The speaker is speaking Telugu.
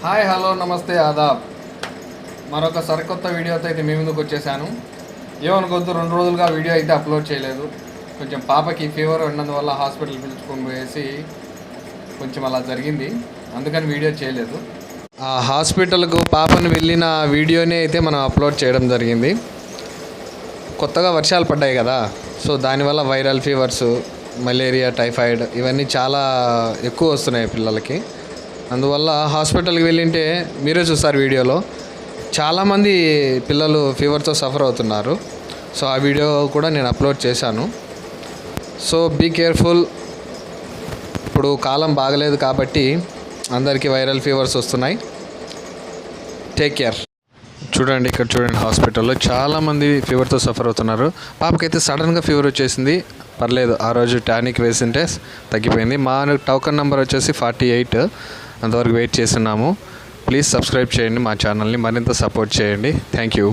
హాయ్ హలో నమస్తే ఆదాబ్. మరొక సరికొత్త వీడియోతో అయితే మీ ముందుకు వచ్చేసాను. ఏమనుకోవద్దు, 2 రోజులుగా వీడియో అయితే అప్లోడ్ చేయలేదు. కొంచెం పాపకి ఫీవర్ ఉన్నందువల్ల హాస్పిటల్ పిలుచుకొని పోయేసి కొంచెం అలా జరిగింది, అందుకని వీడియో చేయలేదు. ఆ హాస్పిటల్కు పాపను వెళ్ళిన వీడియోని అయితే మనం అప్లోడ్ చేయడం జరిగింది. కొత్తగా వర్షాలు పడ్డాయి కదా, సో దానివల్ల వైరల్ ఫీవర్స్, మలేరియా, టైఫాయిడ్ ఇవన్నీ చాలా ఎక్కువ వస్తున్నాయి పిల్లలకి. అందువల్ల హాస్పిటల్కి వెళ్ళింటే మీరే చూస్తారు వీడియోలో, చాలామంది పిల్లలు ఫీవర్తో సఫర్ అవుతున్నారు. సో ఆ వీడియో కూడా నేను అప్లోడ్ చేశాను. So be careful. ఇప్పుడు కాలం బాగలేదు కాబట్టి అందరికీ వైరల్ ఫీవర్స్ వస్తున్నాయి. Take care. చూడండి, ఇక్కడ చూడండి, హాస్పిటల్లో చాలామంది ఫీవర్తో సఫర్ అవుతున్నారు. పాపకైతే సడన్గా ఫీవర్ వచ్చేసింది, పర్లేదు, ఆ రోజు టానిక్ వేసింటే తగ్గిపోయింది. మా టోకన్ నెంబర్ వచ్చేసి 48. అంతవరకు వెయిట్ చేస్తున్నాము. ప్లీజ్ సబ్స్క్రైబ్ చేయండి మా ఛానల్ని, మరింత సపోర్ట్ చేయండి. Thank you.